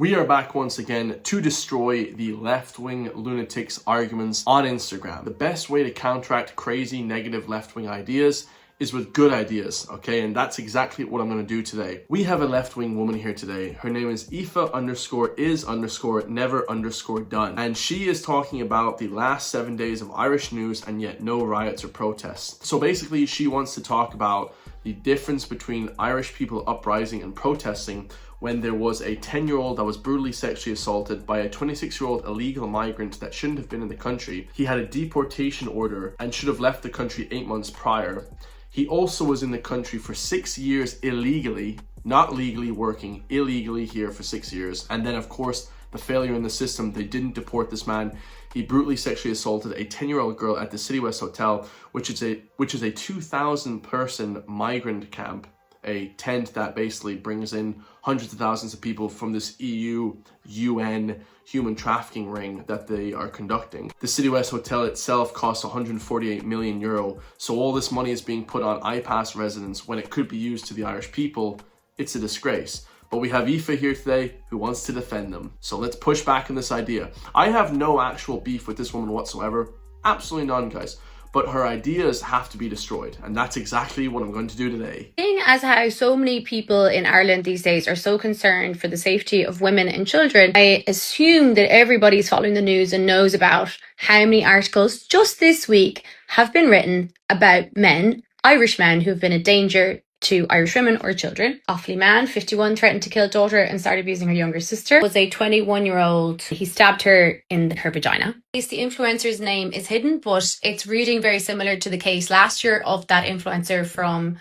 We are back once again to destroy the left-wing lunatics' arguments on Instagram. The best way to counteract crazy negative left-wing ideas is with good ideas, okay? And that's exactly what I'm going to do today. We have a left-wing woman here today. Her name is Aoife_is_never_Dunne. And she is talking about the last 7 days of Irish news and yet no riots or protests. So basically, she wants to talk about the difference between Irish people uprising and protesting when there was a 10-year-old that was brutally sexually assaulted by a 26-year-old illegal migrant that shouldn't have been in the country. He had a deportation order and should have left the country 8 months prior. He also was in the country for 6 years illegally, not legally working, illegally here for 6 years. And then of course, the failure in the system, they didn't deport this man. He brutally sexually assaulted a 10-year-old girl at the City West Hotel, which is a 2,000 person migrant camp, a tent that basically brings in hundreds of thousands of people from this EU, UN human trafficking ring that they are conducting. The City West Hotel itself costs 148 million euro. So all this money is being put on iPass residents when it could be used to the Irish people. It's a disgrace. But we have Aoife here today who wants to defend them. So let's push back on this idea. I have no actual beef with this woman whatsoever. Absolutely none, guys. But her ideas have to be destroyed. And that's exactly what I'm going to do today. Seeing as how so many people in Ireland these days are so concerned for the safety of women and children, I assume that everybody's following the news and knows about how many articles just this week have been written about men, Irish men, who have been a danger to Irish women or children. Offaly man, 51, threatened to kill daughter and started abusing her younger sister. Was a 21-year-old. He stabbed her in her vagina. The influencer's name is hidden, but it's reading very similar to the case last year of that influencer from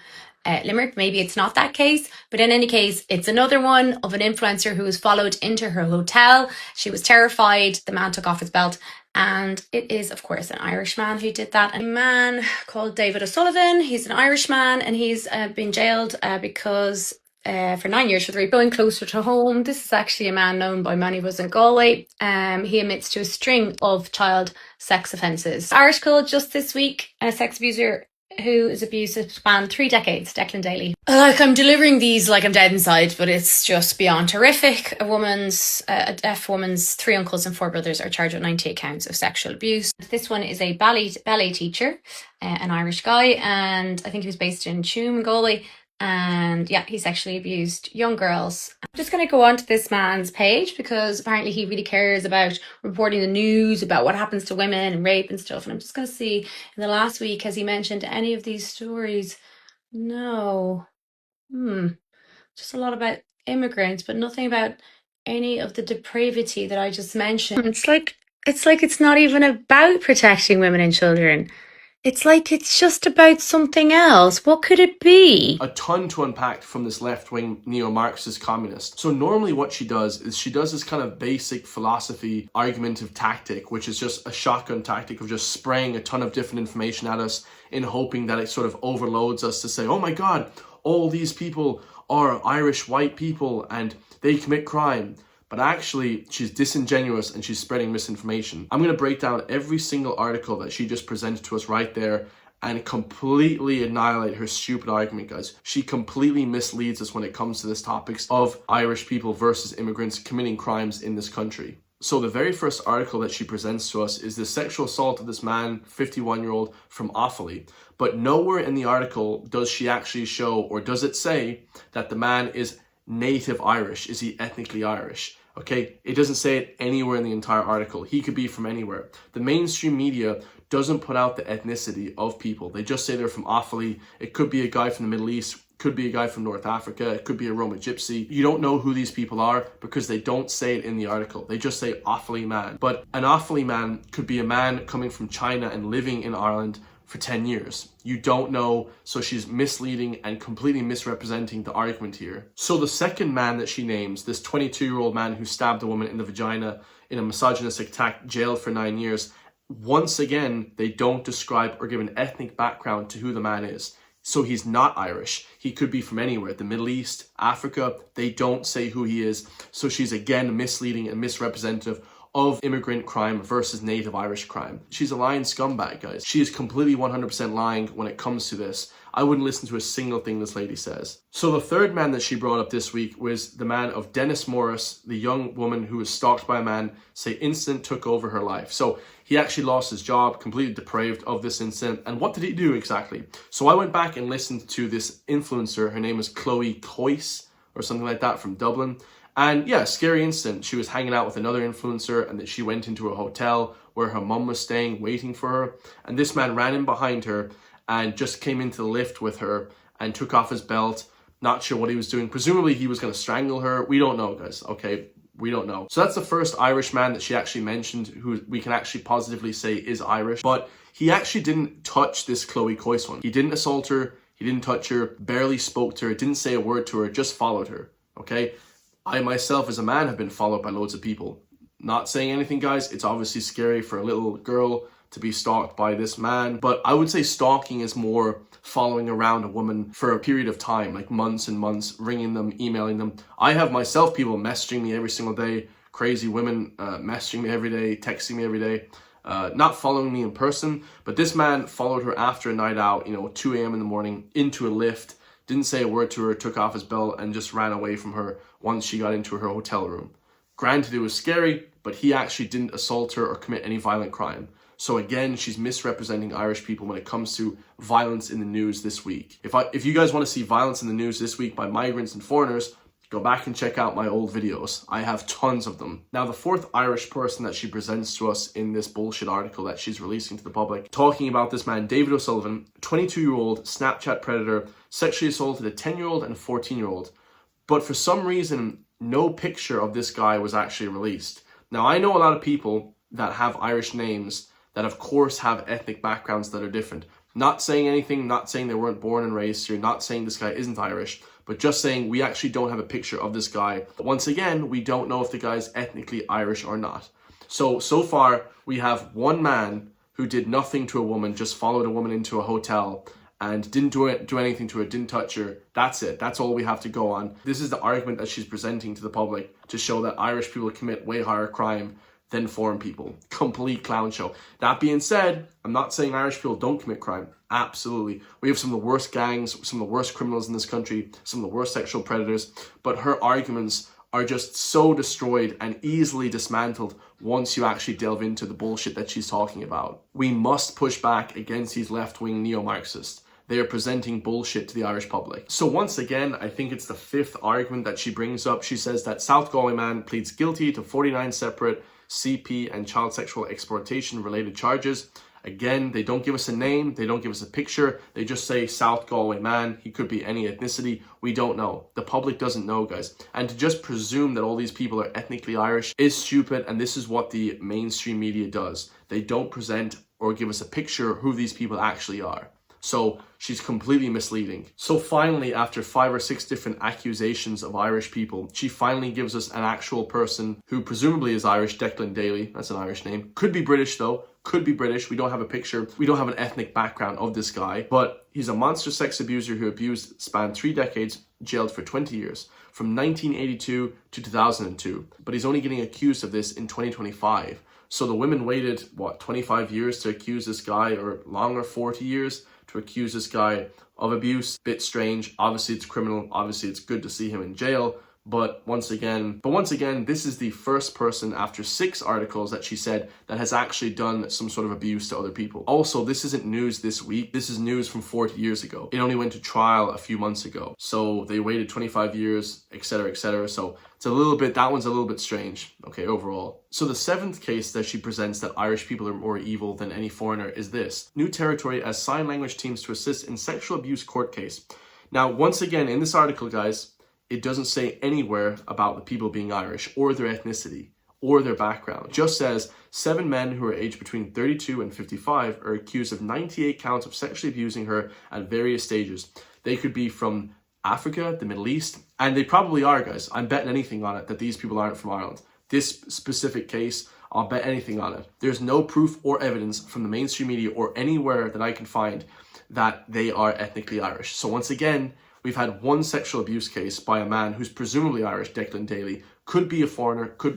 Limerick. Maybe it's not that case, but in any case, it's another one of an influencer who was followed into her hotel. She was terrified. The man took off his belt. And it is, of course, an Irishman who did that. A man called David O'Sullivan. He's an Irishman and he's been jailed because for 9 years for the rape. Going closer to home, this is actually a man known by many of us in Galway. He admits to a string of child sex offences. Article just this week, a sex abuser who is abusive spanned 3 decades, Declan Daly. Like, I'm delivering these like I'm dead inside, but it's just beyond horrific. A deaf woman's 3 uncles and 4 brothers are charged with 98 counts of sexual abuse. This one is a ballet teacher, an Irish guy, and I think he was based in Tuam in Galway. And yeah, he sexually abused young girls. I'm just going to go on to this man's page because apparently he really cares about reporting the news about what happens to women and rape and stuff. And I'm just going to see in the last week, has he mentioned any of these stories? No. Just a lot about immigrants, but nothing about any of the depravity that I just mentioned. It's like it's not even about protecting women and children. It's like it's just about something else. What could it be? A ton to unpack from this left-wing neo-Marxist communist. So normally what she does is she does this kind of basic philosophy argumentative tactic, which is just a shotgun tactic of just spraying a ton of different information at us in hoping that it sort of overloads us to say, oh my God, all these people are Irish white people and they commit crime. But actually, she's disingenuous and she's spreading misinformation. I'm going to break down every single article that she just presented to us right there and completely annihilate her stupid argument, guys. She completely misleads us when it comes to this topics of Irish people versus immigrants committing crimes in this country. So the very first article that she presents to us is the sexual assault of this man, 51-year-old from Offaly. But nowhere in the article does she actually show, or does it say, that the man is native Irish. Is he ethnically Irish? Okay, it doesn't say it anywhere in the entire article. He could be from anywhere. The mainstream media doesn't put out the ethnicity of people. They just say they're from Offaly. It could be a guy from the Middle East, could be a guy from North Africa, it could be a Roma gypsy. You don't know who these people are because they don't say it in the article. They just say Offaly man. But an Offaly man could be a man coming from China and living in Ireland for 10 years. You don't know, so she's misleading and completely misrepresenting the argument here. So the second man that she names, this 22-year-old man who stabbed a woman in the vagina in a misogynistic attack, jailed for 9 years, once again, they don't describe or give an ethnic background to who the man is. So he's not Irish. He could be from anywhere, the Middle East, Africa. They don't say who he is. So she's again misleading and misrepresentative of immigrant crime versus native Irish crime. She's a lying scumbag, guys. She is completely 100% lying when it comes to this. I wouldn't listen to a single thing this lady says. So the third man that she brought up this week was the man of Dennis Morris, the young woman who was stalked by a man, say incident took over her life. So he actually lost his job, completely depraved of this incident. And what did he do exactly? So I went back and listened to this influencer. Her name is Chloe Coyce or something like that from Dublin. And yeah, scary incident. She was hanging out with another influencer and that she went into a hotel where her mum was staying, waiting for her. And this man ran in behind her and just came into the lift with her and took off his belt. Not sure what he was doing. Presumably he was going to strangle her. We don't know, guys. Okay, we don't know. So that's the first Irish man that she actually mentioned who we can actually positively say is Irish. But he actually didn't touch this Chloe Coyce one. He didn't assault her. He didn't touch her, barely spoke to her, didn't say a word to her, just followed her. Okay? I myself as a man have been followed by loads of people. Not saying anything, guys. It's obviously scary for a little girl to be stalked by this man. But I would say stalking is more following around a woman for a period of time, like months and months, ringing them, emailing them. I have myself people messaging me every single day, crazy women messaging me every day, texting me every day, not following me in person. But this man followed her after a night out, 2 a.m. in the morning, into a lift, didn't say a word to her, took off his belt and just ran away from her once she got into her hotel room. Granted, it was scary, but he actually didn't assault her or commit any violent crime. So again, she's misrepresenting Irish people when it comes to violence in the news this week. If you guys want to see violence in the news this week by migrants and foreigners, go back and check out my old videos. I have tons of them. Now, the fourth Irish person that she presents to us in this bullshit article that she's releasing to the public, talking about this man, David O'Sullivan, 22-year-old Snapchat predator, sexually assaulted a 10-year-old and a 14-year-old. But for some reason, no picture of this guy was actually released. Now, I know a lot of people that have Irish names that of course have ethnic backgrounds that are different. Not saying anything, not saying they weren't born and raised here, not saying this guy isn't Irish, but just saying we actually don't have a picture of this guy. But once again, we don't know if the guy's ethnically Irish or not. So far, we have one man who did nothing to a woman, just followed a woman into a hotel and didn't do anything to her, didn't touch her. That's it. That's all we have to go on. This is the argument that she's presenting to the public to show that Irish people commit way higher crime than foreign people. Complete clown show. That being said, I'm not saying Irish people don't commit crime. Absolutely. We have some of the worst gangs, some of the worst criminals in this country, some of the worst sexual predators, but her arguments are just so destroyed and easily dismantled once you actually delve into the bullshit that she's talking about. We must push back against these left-wing neo-Marxists. They are presenting bullshit to the Irish public. So once again, I think it's the fifth argument that she brings up. She says that South Galway man pleads guilty to 49 separate CP and child sexual exploitation related charges. Again, they don't give us a name, they don't give us a picture, they just say South Galway man. He could be any ethnicity, we don't know. The public doesn't know, guys. And to just presume that all these people are ethnically Irish is stupid, and this is what the mainstream media does. They don't present or give us a picture of who these people actually are. So she's completely misleading. So finally, after 5 or 6 different accusations of Irish people, she finally gives us an actual person who presumably is Irish, Declan Daly. That's an Irish name. Could be British though. Could be British. We don't have a picture. We don't have an ethnic background of this guy. But he's a monster sex abuser who spanned 3 decades, jailed for 20 years, from 1982 to 2002. But he's only getting accused of this in 2025. So the women waited, 25 years to accuse this guy, or longer, 40 years to accuse this guy of abuse. Bit strange. Obviously it's criminal. Obviously it's good to see him in jail. But once again, this is the first person after 6 articles that she said that has actually done some sort of abuse to other people. Also, this isn't news this week. This is news from 40 years ago. It only went to trial a few months ago. So they waited 25 years, etc., etc. So it's that one's a little bit strange, okay, overall. So the 7th case that she presents that Irish people are more evil than any foreigner is this. New territory as sign language teams to assist in sexual abuse court case. Now, once again, in this article, guys, it doesn't say anywhere about the people being Irish or their ethnicity or their background. It just says 7 men who are aged between 32 and 55 are accused of 98 counts of sexually abusing her at various stages. They could be from Africa, the Middle East, and they probably are, guys. I'm betting anything on it that these people aren't from Ireland. This specific case, I'll bet anything on it. There's no proof or evidence from the mainstream media or anywhere that I can find that they are ethnically Irish. So once again, we've had 1 sexual abuse case by a man who's presumably Irish, Declan Daly, could be a foreigner, could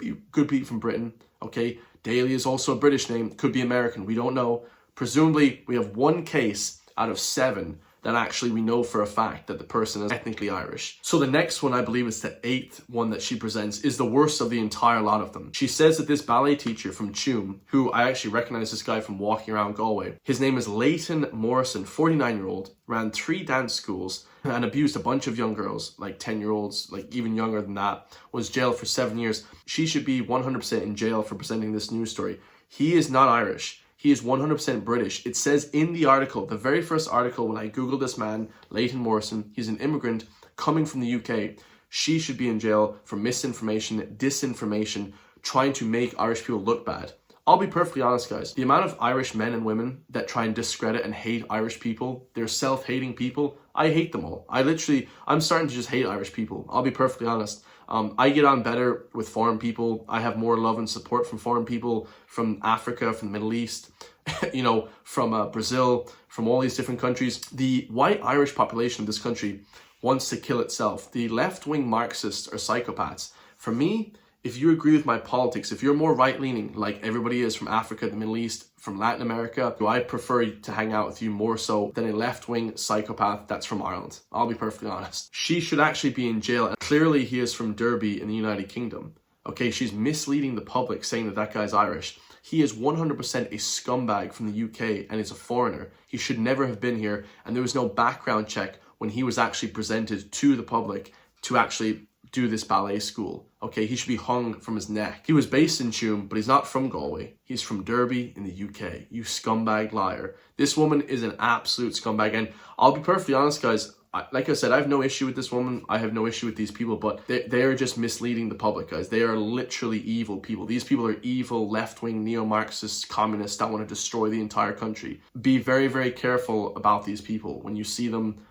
be from Britain, okay? Daly is also a British name, could be American, we don't know. Presumably, we have one case out of 7 that actually we know for a fact that the person is ethnically Irish. So the next one, I believe it's the 8th one that she presents, is the worst of the entire lot of them. She says that this ballet teacher from Tuam, who I actually recognize this guy from walking around Galway, his name is Leighton Morrison, 49-year-old, ran 3 dance schools and abused a bunch of young girls, like 10-year-olds, like even younger than that, was jailed for 7 years. She should be 100% in jail for presenting this news story. He is not Irish. He is 100% British. It says in the article, the very first article, when I Googled this man, Leighton Morrison, he's an immigrant coming from the UK. She should be in jail for misinformation, disinformation, trying to make Irish people look bad. I'll be perfectly honest, guys. The amount of Irish men and women that try and discredit and hate Irish people, they're self-hating people, I hate them all. I'm starting to just hate Irish people. I'll be perfectly honest. I get on better with foreign people. I have more love and support from foreign people, from Africa, from the Middle East, you know, from Brazil, from all these different countries. The white Irish population of this country wants to kill itself. The left-wing Marxists are psychopaths. For me, if you agree with my politics, if you're more right-leaning, like everybody is from Africa, the Middle East, from Latin America, I prefer to hang out with you more so than a left-wing psychopath that's from Ireland. I'll be perfectly honest. She should actually be in jail. And clearly, he is from Derby in the United Kingdom. Okay, she's misleading the public saying that that guy's Irish. He is 100% a scumbag from the UK and is a foreigner. He should never have been here, and there was no background check when he was actually presented to the public to actually do this ballet school. Okay, he should be hung from his neck. He was based in Tuam, but he's not from Galway. He's from Derby in the UK. You scumbag liar. This woman is an absolute scumbag. And I'll be perfectly honest, guys. Like I said, I have no issue with this woman. I have no issue with these people, but they are just misleading the public, guys. They are literally evil people. These people are evil, left-wing, neo-Marxists, communists that want to destroy the entire country. Be very, very careful about these people. When you see them,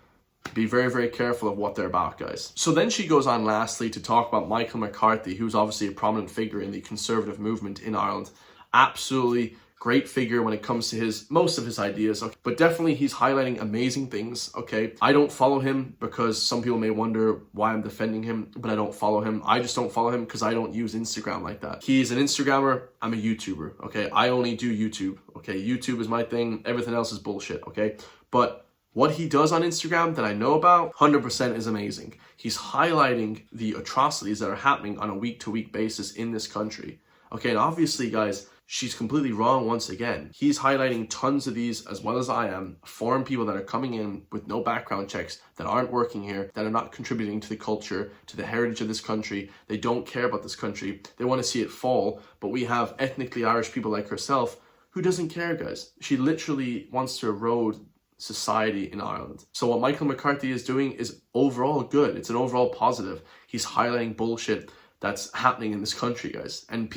be very, very careful of what they're about, guys. So then she goes on lastly to talk about Michael McCarthy, who's obviously a prominent figure in the conservative movement in Ireland. Absolutely great figure when it comes to most of his ideas, okay? But definitely he's highlighting amazing things, okay? I don't follow him because some people may wonder why I'm defending him, but I don't follow him. I just don't follow him because I don't use Instagram like that. He's an Instagrammer, I'm a YouTuber, okay? I only do YouTube, okay? YouTube is my thing, everything else is bullshit, okay? But what he does on Instagram that I know about, 100% is amazing. He's highlighting the atrocities that are happening on a week-to-week basis in this country. Okay, and obviously, guys, she's completely wrong once again. He's highlighting tons of these, as well as I am, foreign people that are coming in with no background checks, that aren't working here, that are not contributing to the culture, to the heritage of this country. They don't care about this country. They want to see it fall, but we have ethnically Irish people like herself who doesn't care, guys. She literally wants to erode society in Ireland. So what Michael McCarthy is doing is overall good. It's an overall positive. He's highlighting bullshit that's happening in this country, guys. And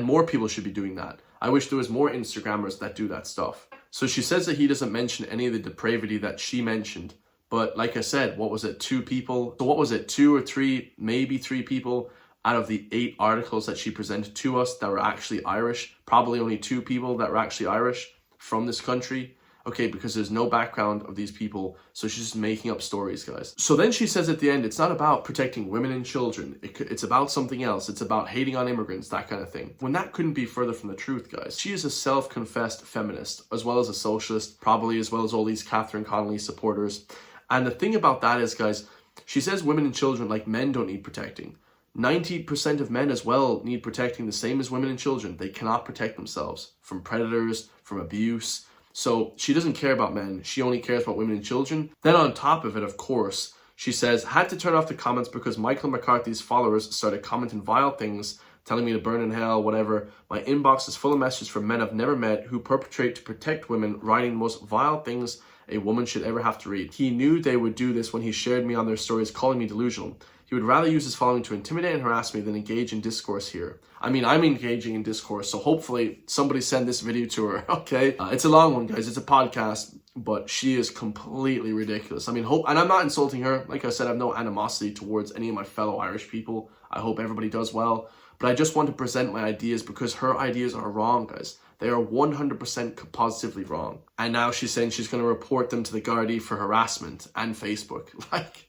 more people should be doing that. I wish there was more Instagrammers that do that stuff. So she says that he doesn't mention any of the depravity that she mentioned. But like I said, what was it? 2 people? So what was it? 2 or 3, maybe 3 people out of the 8 articles that she presented to us that were actually Irish. Probably only 2 people that were actually Irish from this country. Okay, because there's no background of these people, so she's just making up stories, guys. So then she says at the end, it's not about protecting women and children. It's about something else. It's about hating on immigrants, that kind of thing. When that couldn't be further from the truth, guys. She is a self-confessed feminist, as well as a socialist, probably as well as all these Catherine Connolly supporters. And the thing about that is, guys, she says women and children, like men, don't need protecting. 90% of men as well need protecting, the same as women and children. They cannot protect themselves from predators, from abuse. So she doesn't care about men. She only cares about women and children. Then on top of it, of course, she says, had to turn off the comments because Michael McCarthy's followers started commenting vile things, telling me to burn in hell, whatever. My inbox is full of messages from men I've never met who perpetrate to protect women, writing the most vile things a woman should ever have to read. He knew they would do this when he shared me on their stories, calling me delusional. He would rather use his following to intimidate and harass me than engage in discourse here. I mean, I'm engaging in discourse, so hopefully somebody send this video to her, okay? It's a long one, guys. It's a podcast, but she is completely ridiculous. I mean, and I'm not insulting her. Like I said, I have no animosity towards any of my fellow Irish people. I hope everybody does well. But I just want to present my ideas because her ideas are wrong, guys. They are 100% positively wrong. And now she's saying she's going to report them to the Gardaí for harassment and Facebook. Like,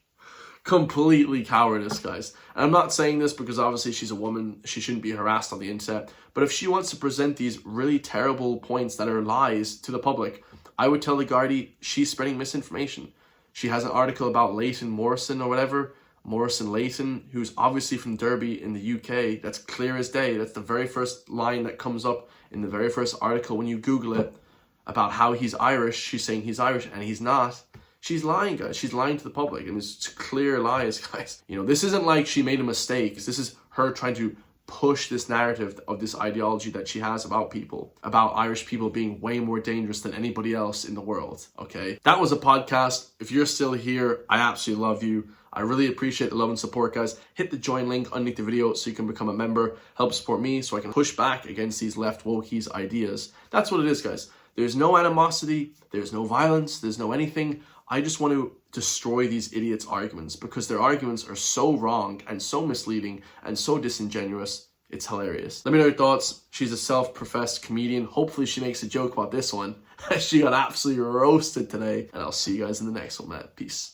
completely cowardice, guys. And I'm not saying this because obviously she's a woman, she shouldn't be harassed on the internet, but if she wants to present these really terrible points that are lies to the public, I would tell the Gardaí she's spreading misinformation. She has an article about Leighton Morrison or whatever, Morrison Leighton, who's obviously from Derby in the UK. That's clear as day. That's the very first line that comes up in the very first article when you Google it about how he's Irish. She's saying he's Irish and he's not. She's lying, guys. She's lying to the public, and it's clear lies, guys. You know, this isn't like she made a mistake. This is her trying to push this narrative of this ideology that she has about people, about Irish people being way more dangerous than anybody else in the world, okay? That was a podcast. If you're still here, I absolutely love you. I really appreciate the love and support, guys. Hit the join link underneath the video so you can become a member. Help support me so I can push back against these left wokies ideas. That's what it is, guys. There's no animosity. There's no violence. There's no anything. I just want to destroy these idiots' arguments because their arguments are so wrong and so misleading and so disingenuous. It's hilarious. Let me know your thoughts. She's a self-professed comedian. Hopefully she makes a joke about this one. She got absolutely roasted today. And I'll see you guys in the next one, man. Peace.